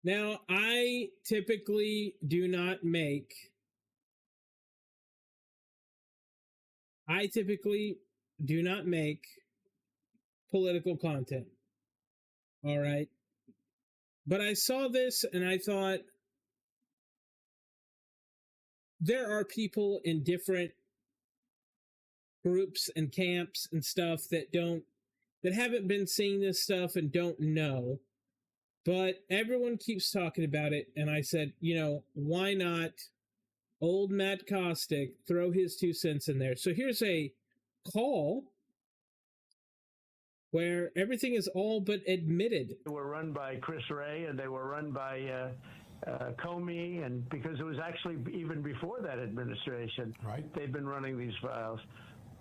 Now, I typically do not make political content. All right. But I saw this and I thought there are people in different groups and camps and stuff that haven't been seeing this stuff and don't know. But everyone keeps talking about it, and I said, why not old Matt Kostick throw his 2 cents in there? So here's a call where everything is all but admitted. They were run by Chris Wray, and they were run by Comey, and because it was actually even before that administration, right? They've been running these files.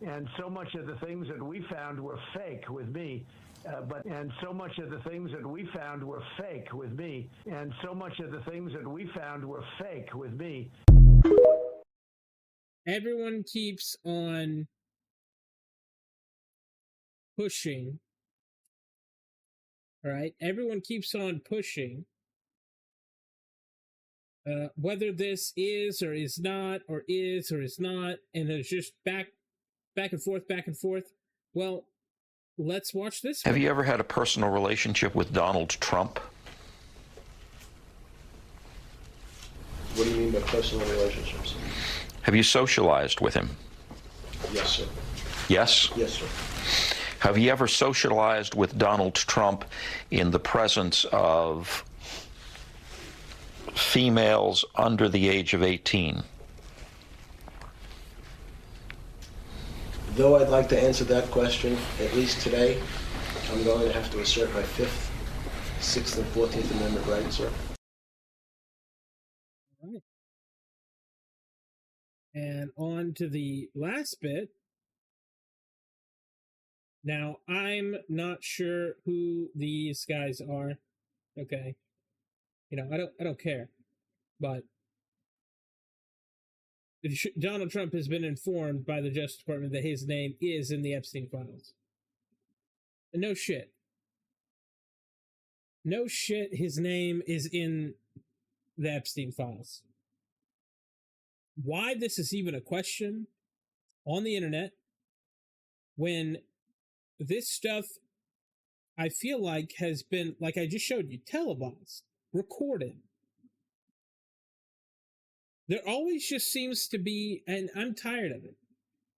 And so much of the things that we found were fake with me. And so much of the things that we found were fake with me. And so much of the things that we found were fake with me. Everyone keeps on pushing. All right? Everyone keeps on pushing. Whether this is or is not, or is or is not, and it's just back and forth. Well, let's watch this. Have you ever had a personal relationship with Donald Trump? What do you mean by personal relationships? Have you socialized with him? Yes, sir. Yes? Yes, sir. Have you ever socialized with Donald Trump in the presence of females under the age of 18? Though I'd like to answer that question, at least today, I'm going to have to assert my 5th, 6th, and 14th Amendment rights, sir. All right. And on to the last bit. Now, I'm not sure who these guys are. Okay. I don't care. But Donald Trump has been informed by the Justice Department that his name is in the Epstein files. And no shit. No shit, his name is in the Epstein files. Why this is even a question on the internet when this stuff, I feel like, has been, like I just showed you, televised, recorded. There always just seems to be, and I'm tired of it,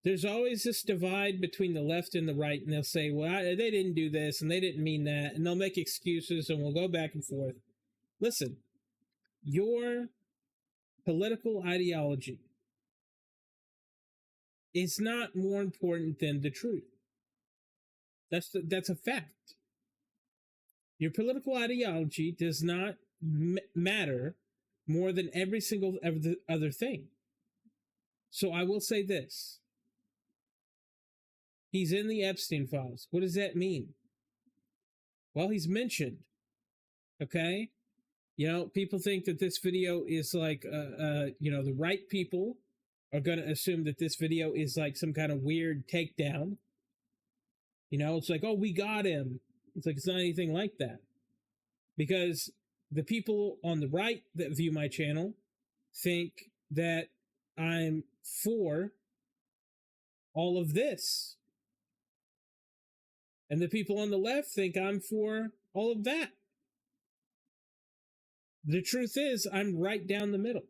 there's always this divide between the left and the right, and they'll say, well, they didn't do this, and they didn't mean that, and they'll make excuses, and we'll go back and forth. Listen, your political ideology is not more important than the truth. That's a fact. Your political ideology does not matter more than every single other thing. So I will say this. He's in the Epstein files. What does that mean? Well, he's mentioned. Okay? People think that this video is like, the right people are going to assume that this video is like some kind of weird takedown. It's like, oh, we got him. It's like, it's not anything like that. Because the people on the right that view my channel think that I'm for all of this. And the people on the left think I'm for all of that. The truth is, I'm right down the middle.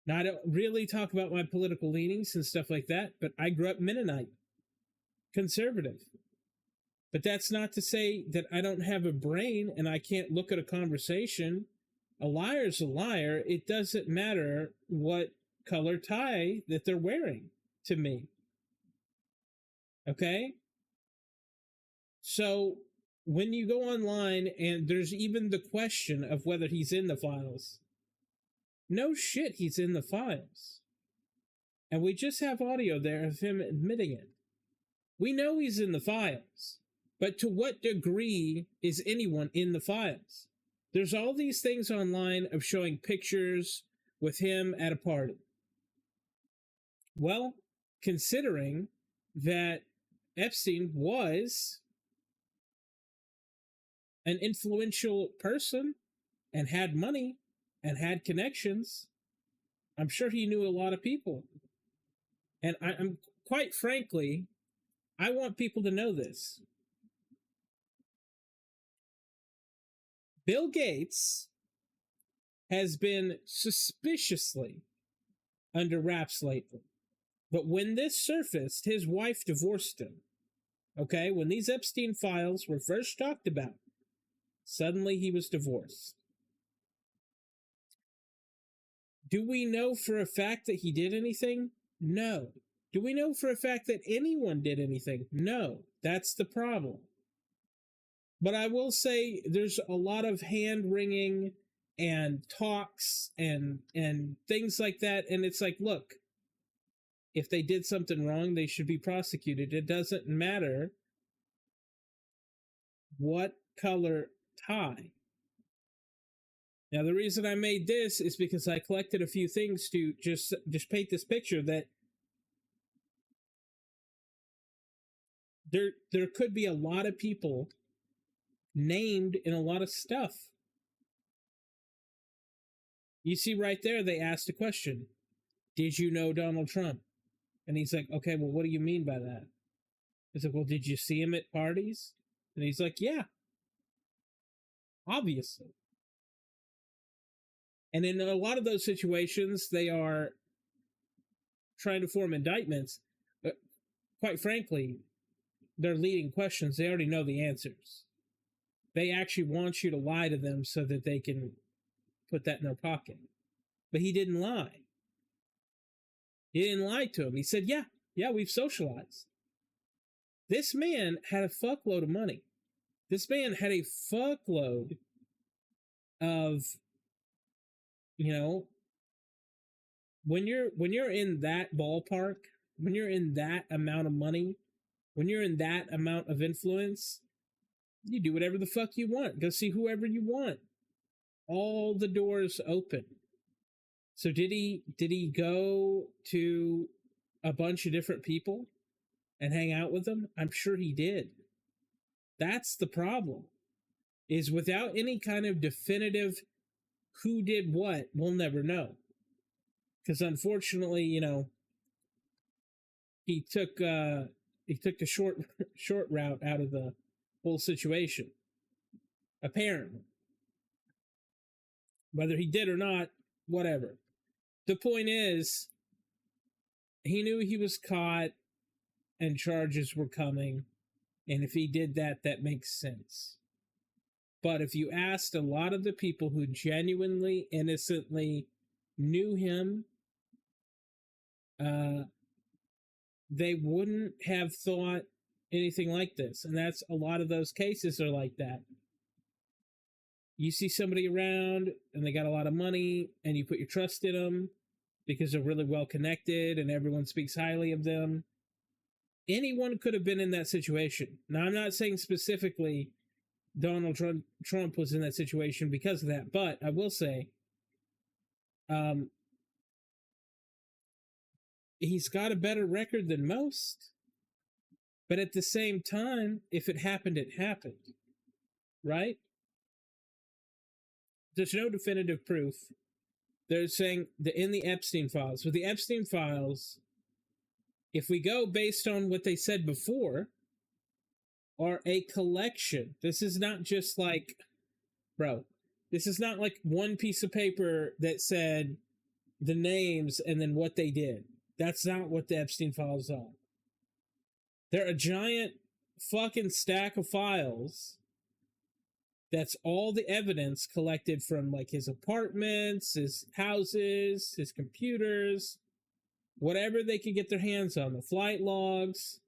Now, I don't really talk about my political leanings and stuff like that, but I grew up Mennonite, conservative. But that's not to say that I don't have a brain and I can't look at a conversation. A liar's a liar. It doesn't matter what color tie that they're wearing to me. Okay? So when you go online and there's even the question of whether he's in the files, no shit, he's in the files. And we just have audio there of him admitting it. We know he's in the files. But to what degree is anyone in the files? There's all these things online of showing pictures with him at a party. Well, considering that Epstein was an influential person and had money and had connections. I'm sure he knew a lot of people. And I'm quite frankly, I want people to know this. Bill Gates has been suspiciously under wraps lately. But when this surfaced, his wife divorced him. Okay, when these Epstein files were first talked about, suddenly he was divorced. Do we know for a fact that he did anything? No. Do we know for a fact that anyone did anything? No. That's the problem. But I will say there's a lot of hand-wringing and talks and things like that, and it's like, look, if they did something wrong, they should be prosecuted. It doesn't matter what color tie. Now, the reason I made this is because I collected a few things to just paint this picture that there could be a lot of people named in a lot of stuff. You see right there, they asked a question. Did you know Donald Trump? And he's like, okay, well, what do you mean by that? He's like, well, did you see him at parties? And he's like, yeah. Obviously. And in a lot of those situations, they are trying to form indictments. But quite frankly, they're leading questions. They already know the answers. They actually want you to lie to them so that they can put that in their pocket. But he didn't lie. He didn't lie to him. He said, yeah, we've socialized. This man had a fuckload of money. This man had a fuckload of, when you're in that ballpark, when you're in that amount of money, when you're in that amount of influence, you do whatever the fuck you want. Go see whoever you want. All the doors open. So did he go to a bunch of different people and hang out with them? I'm sure he did. That's the problem. Is without any kind of definitive who did what, we'll never know. Because unfortunately, he took the short route out of the whole situation. Apparently. Whether he did or not, whatever. The point is, he knew he was caught and charges were coming. And if he did that, that makes sense. But if you asked a lot of the people who genuinely, innocently knew him, they wouldn't have thought anything like this. And that's a lot of those cases are like that. You see somebody around and they got a lot of money and you put your trust in them because they're really well connected and everyone speaks highly of them. Anyone could have been in that situation. Now, I'm not saying specifically Donald Trump was in that situation because of that, but I will say he's got a better record than most. But at the same time, if it happened, it happened. Right? There's no definitive proof. They're saying that in the Epstein files. With the Epstein files, if we go based on what they said before, are a collection. This is not just like, this is not like one piece of paper that said the names and then what they did. That's not what the Epstein files are. They're a giant fucking stack of files. That's all the evidence collected from like his apartments, his houses, his computers, whatever they could get their hands on, the flight logs.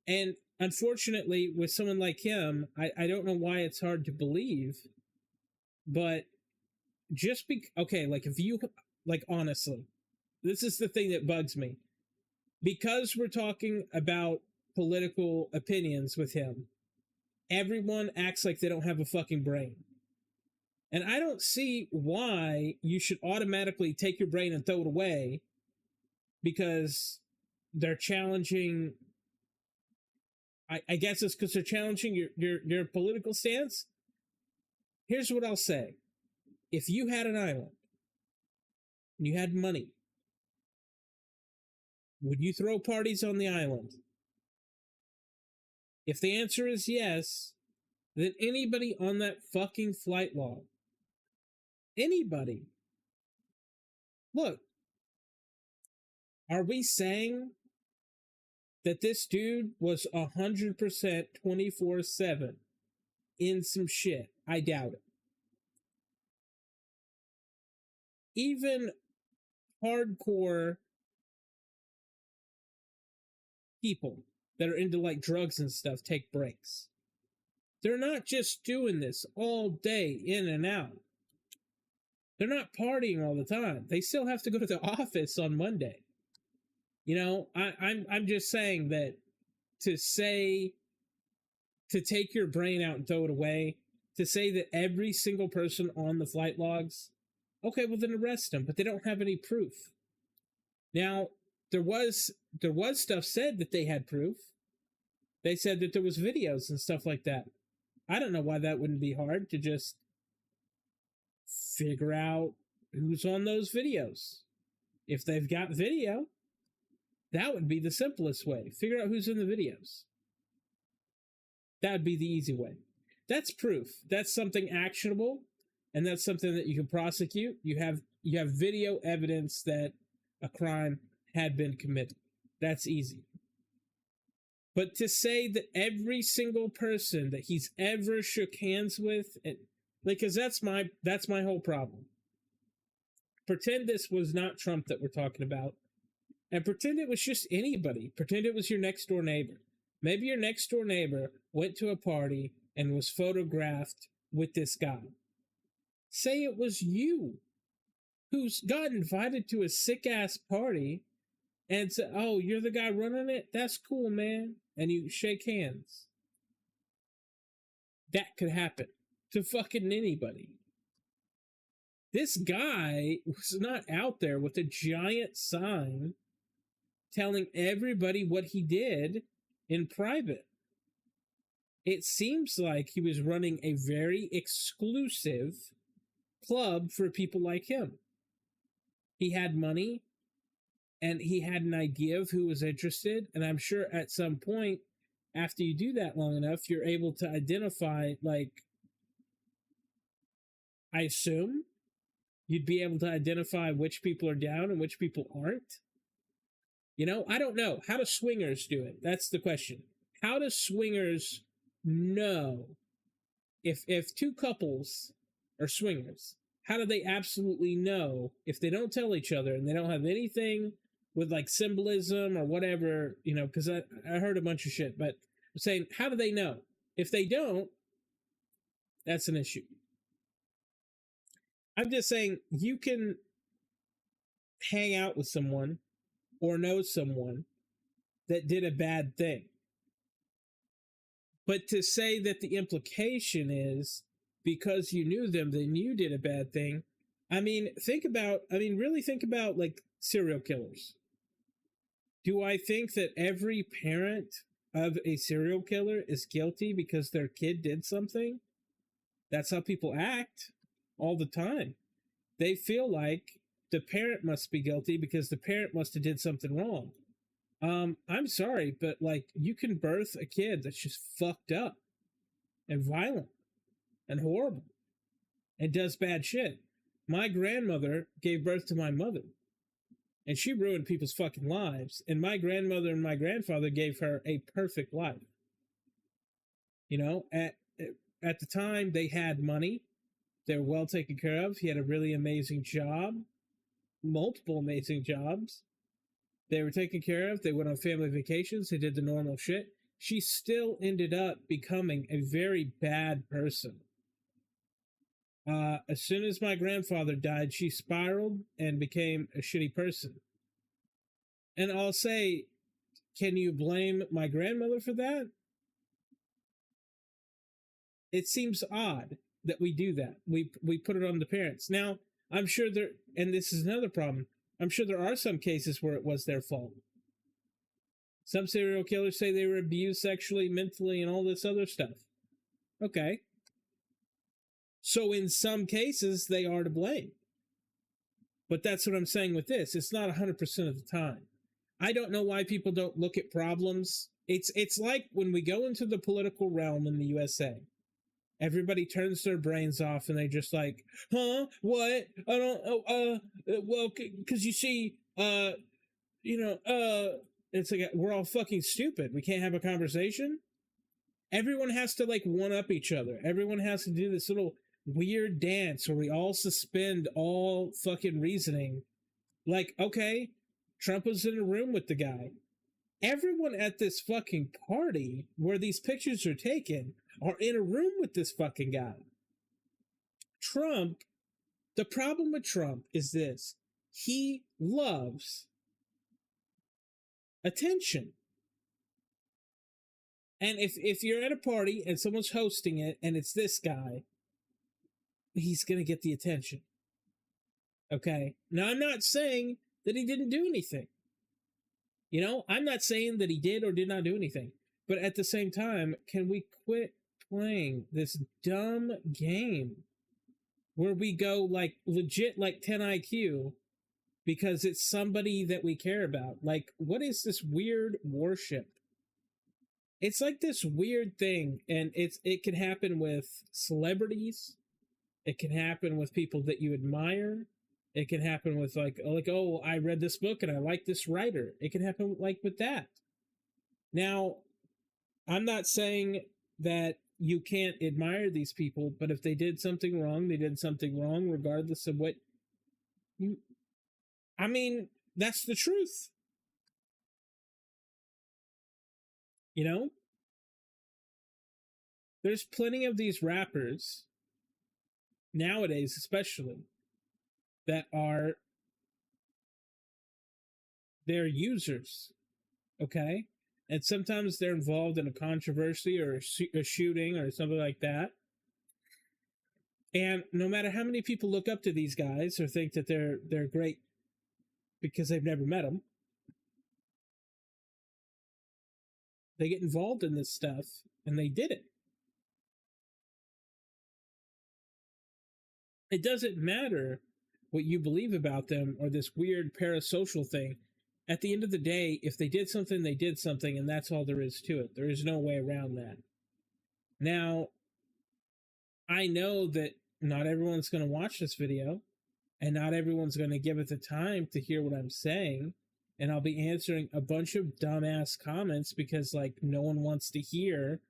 And unfortunately, with someone like him, I don't know why it's hard to believe, but honestly, this is the thing that bugs me. Because we're talking about political opinions with him, everyone acts like they don't have a fucking brain. And I don't see why you should automatically take your brain and throw it away because they're challenging. I guess it's because they're challenging your political stance. Here's what I'll say. if you had an island and you had money, would you throw parties on the island? If the answer is yes, then anybody on that fucking flight log, anybody, look, are we saying that this dude was 100% 24/7 in some shit? I doubt it. Even hardcore people that are into like drugs and stuff take breaks. They're not just doing this all day in and out. They're not partying all the time. They still have to go to the office on Monday. You know, I'm just saying that to take your brain out and throw it away, to say that every single person on the flight logs, okay, well then arrest them, but they don't have any proof. Now, there was stuff said that they had proof. They said that there was videos and stuff like that. I don't know why that wouldn't be hard to just figure out who's on those videos. If they've got video, that would be the simplest way. Figure out who's in the videos. That would be the easy way. That's proof. That's something actionable, and that's something that you can prosecute. You have video evidence that a crime had been committed. That's easy. But to say that every single person that he's ever shook hands with, because that's my whole problem. Pretend this was not Trump that we're talking about, and pretend it was just anybody. Pretend it was your next door neighbor. Maybe your next door neighbor went to a party and was photographed with this guy. Say it was you who's got invited to a sick ass party and said, "Oh, you're the guy running it? That's cool, man." And you shake hands. That could happen to fucking anybody. This guy was not out there with a giant sign telling everybody what he did in private. It seems like he was running a very exclusive club for people like him. He had money, and he had an idea of who was interested, and I'm sure at some point, after you do that long enough, you're able to identify, like, I assume you'd be able to identify which people are down and which people aren't. You know, I don't know. How do swingers do it? That's the question. How do swingers know if two couples are swingers? How do they absolutely know if they don't tell each other and they don't have anything with like symbolism or whatever, you know, because I heard a bunch of shit, but I'm saying, how do they know? If they don't, that's an issue. I'm just saying you can hang out with someone or know someone that did a bad thing. But to say that the implication is because you knew them, then you did a bad thing. I mean, really think about like serial killers. Do I think that every parent of a serial killer is guilty because their kid did something? That's how people act all the time. They feel like the parent must be guilty because the parent must have did something wrong. I'm sorry, but like you can birth a kid that's just fucked up and violent and horrible and does bad shit. My grandmother gave birth to my mother, and she ruined people's fucking lives. And my grandmother and my grandfather gave her a perfect life. You know, at the time they had money, they were well taken care of. He had a really amazing job, multiple amazing jobs. They were taken care of. They went on family vacations. They did the normal shit. She still ended up becoming a very bad person. As soon as my grandfather died, she spiraled and became a shitty person. And I'll say, can you blame my grandmother for that? It seems odd that we do that. We put it on the parents. Now, I'm sure and this is another problem, I'm sure there are some cases where it was their fault. Some serial killers say they were abused sexually, mentally, and all this other stuff. Okay. So in some cases, they are to blame. But that's what I'm saying with this. It's not 100% of the time. I don't know why people don't look at problems. It's like when we go into the political realm in the USA, everybody turns their brains off and they just like, huh? What? I don't, well, because you see, it's like we're all fucking stupid. We can't have a conversation. Everyone has to like one up each other. Everyone has to do this little weird dance where we all suspend all fucking reasoning. Like, okay, Trump was in a room with the guy. Everyone at this fucking party where these pictures are taken are in a room with this fucking guy. Trump, the problem with Trump is this. He loves attention. And if you're at a party and someone's hosting it and it's this guy, he's going to get the attention. Okay? Now, I'm not saying that he didn't do anything. You know, I'm not saying that he did or did not do anything. But at the same time, can we quit playing this dumb game where we go like legit like 10 IQ because it's somebody that we care about? Like, what is this weird worship? It's like this weird thing, and it can happen with celebrities. It can happen with people that you admire. It can happen with like, oh, I read this book and I like this writer. It can happen like with that. Now, I'm not saying that you can't admire these people, but if they did something wrong, they did something wrong, regardless of what. I mean, that's the truth. You know? There's plenty of these rappers, nowadays especially, that are they're users, okay? And sometimes they're involved in a controversy or a shooting or something like that. And no matter how many people look up to these guys or think that they're great because they've never met them, they get involved in this stuff and they did it. It doesn't matter what you believe about them or this weird parasocial thing. At the end of the day, if they did something, they did something, and that's all there is to it. There is no way around that. Now, I know that not everyone's going to watch this video, and not everyone's going to give it the time to hear what I'm saying, and I'll be answering a bunch of dumbass comments because, like, no one wants to hear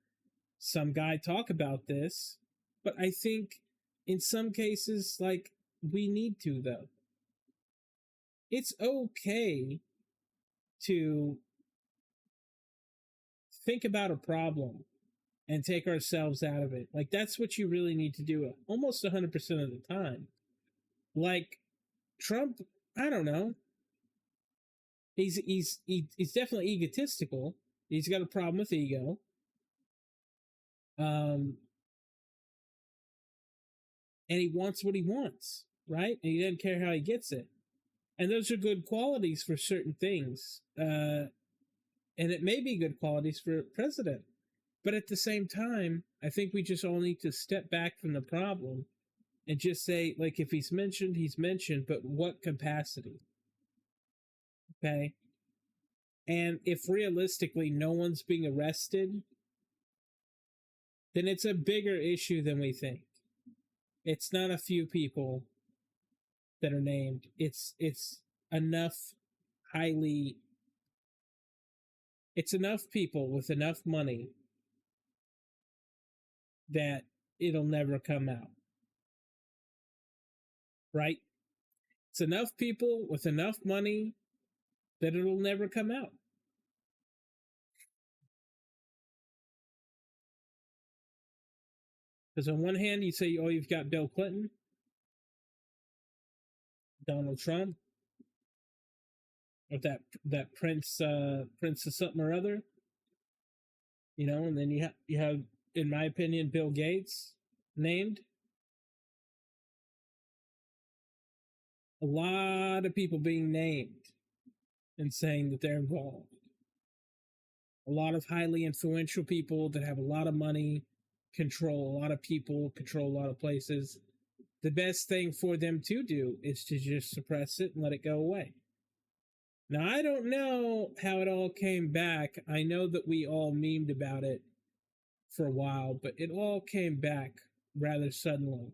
some guy talk about this. But I think in some cases, like, we need to, though. It's okay to think about a problem and take ourselves out of it. Like, that's what you really need to do almost 100% of the time. Like, Trump, I don't know. He's definitely egotistical. He's got a problem with ego. And he wants what he wants, right? And he doesn't care how he gets it. And those are good qualities for certain things. And it may be good qualities for a president. But at the same time, I think we just all need to step back from the problem and just say, like, if he's mentioned, but what capacity? Okay? And if realistically no one's being arrested, then it's a bigger issue than we think. It's not a few people that are named. It's enough it's enough people with enough money that it'll never come out. Right? It's enough people with enough money that it'll never come out. Because on one hand, you say, oh, you've got Bill Clinton, Donald Trump, or that prince of something or other, you know, and then you have, in my opinion, Bill Gates named. A lot of people being named and saying that they're involved. A lot of highly influential people that have a lot of money, control a lot of people, control a lot of places, the best thing for them to do is to just suppress it and let it go away. Now, I don't know how it all came back. I know that we all memed about it for a while, but it all came back rather suddenly.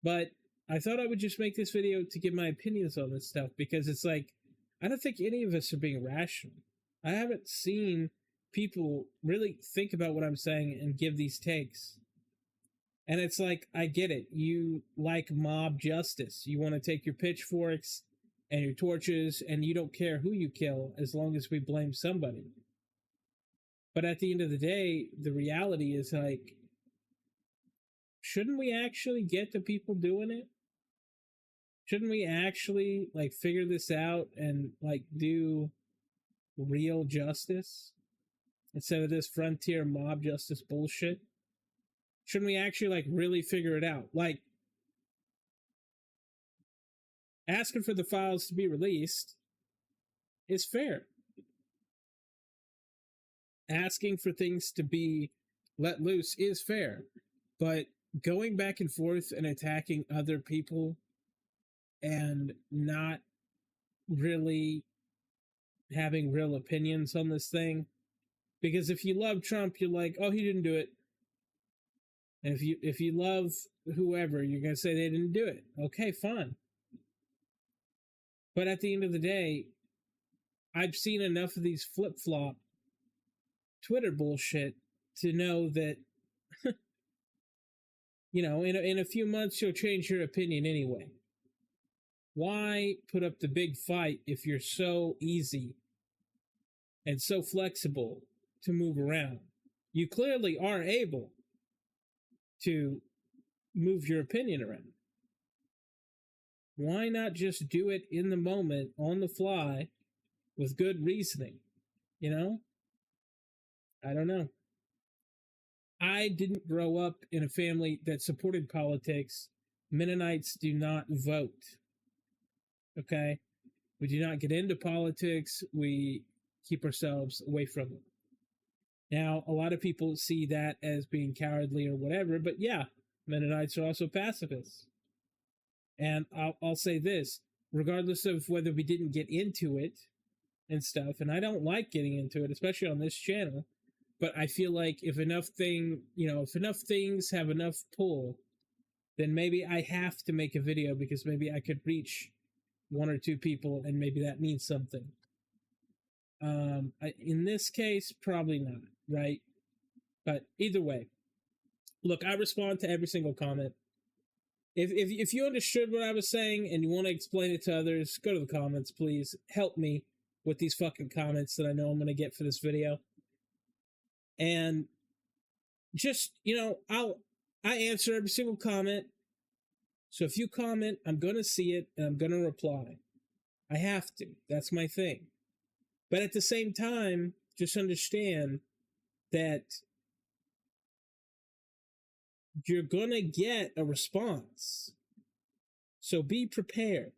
But I thought I would just make this video to give my opinions on this stuff, because it's like, I don't think any of us are being rational. I haven't seen people really think about what I'm saying and give these takes. And it's like, I get it. You like mob justice. You want to take your pitchforks and your torches, and you don't care who you kill as long as we blame somebody. But at the end of the day, the reality is like, shouldn't we actually get the people doing it? Shouldn't we actually like figure this out and like do real justice instead of this frontier mob justice bullshit? Shouldn't we actually like really figure it out? Like, asking for the files to be released is fair. Asking for things to be let loose is fair. But going back and forth and attacking other people and not really having real opinions on this thing, because if you love Trump, you're like, oh, he didn't do it. And if you love whoever, you're going to say they didn't do it. Okay, fine. But at the end of the day, I've seen enough of these flip-flop Twitter bullshit to know that, you know, in a few months, you'll change your opinion anyway. Why put up the big fight if you're so easy and so flexible to move around? You clearly are able to move your opinion around. Why not just do it in the moment, on the fly, with good reasoning? You know? I don't know. I didn't grow up in a family that supported politics. Mennonites do not vote. Okay? We do not get into politics. We keep ourselves away from it. Now, a lot of people see that as being cowardly or whatever, but yeah, Mennonites are also pacifists. And I'll say this, regardless of whether we didn't get into it and stuff, and I don't like getting into it, especially on this channel, but I feel like if enough things have enough pull, then maybe I have to make a video, because maybe I could reach one or two people and maybe that means something. In this case, probably not, right? But either way, look, I respond to every single comment. If you understood what I was saying and you want to explain it to others, go to the comments, please. Help me with these fucking comments that I know I'm going to get for this video. And just, you know, I answer every single comment. So if you comment, I'm going to see it and I'm going to reply. I have to. That's my thing. But at the same time, just understand that you're going to get a response. So be prepared.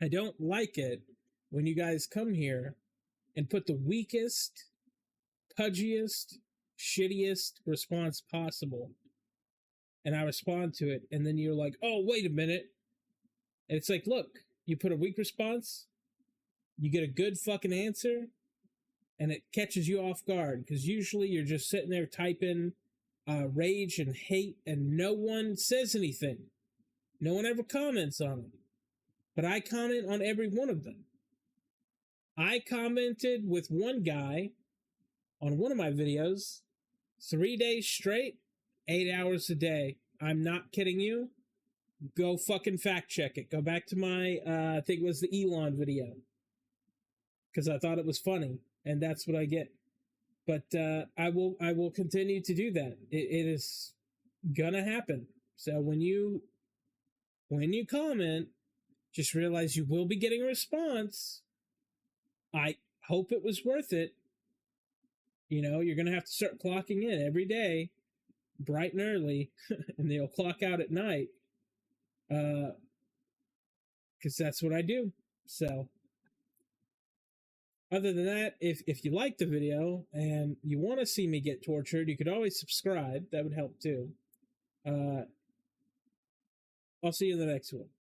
I don't like it when you guys come here and put the weakest, pudgiest, shittiest response possible. And I respond to it. And then you're like, oh, wait a minute. And it's like, look, you put a weak response, you get a good fucking answer, and it catches you off guard. Because usually you're just sitting there typing rage and hate, and no one says anything. No one ever comments on it. But I comment on every one of them. I commented with one guy on one of my videos 3 days straight, 8 hours a day. I'm not kidding you. Go fucking fact check it. Go back to my, I think it was the Elon video. Because I thought it was funny, and that's what I get. But I will continue to do that. It is gonna happen. So when you comment, just realize you will be getting a response. I hope it was worth it. You know, you're gonna have to start clocking in every day, bright and early, and they'll clock out at night. Because that's what I do. So Other than that, if you like the video and you want to see me get tortured, you could always subscribe. That would help too. I'll see you in the next one.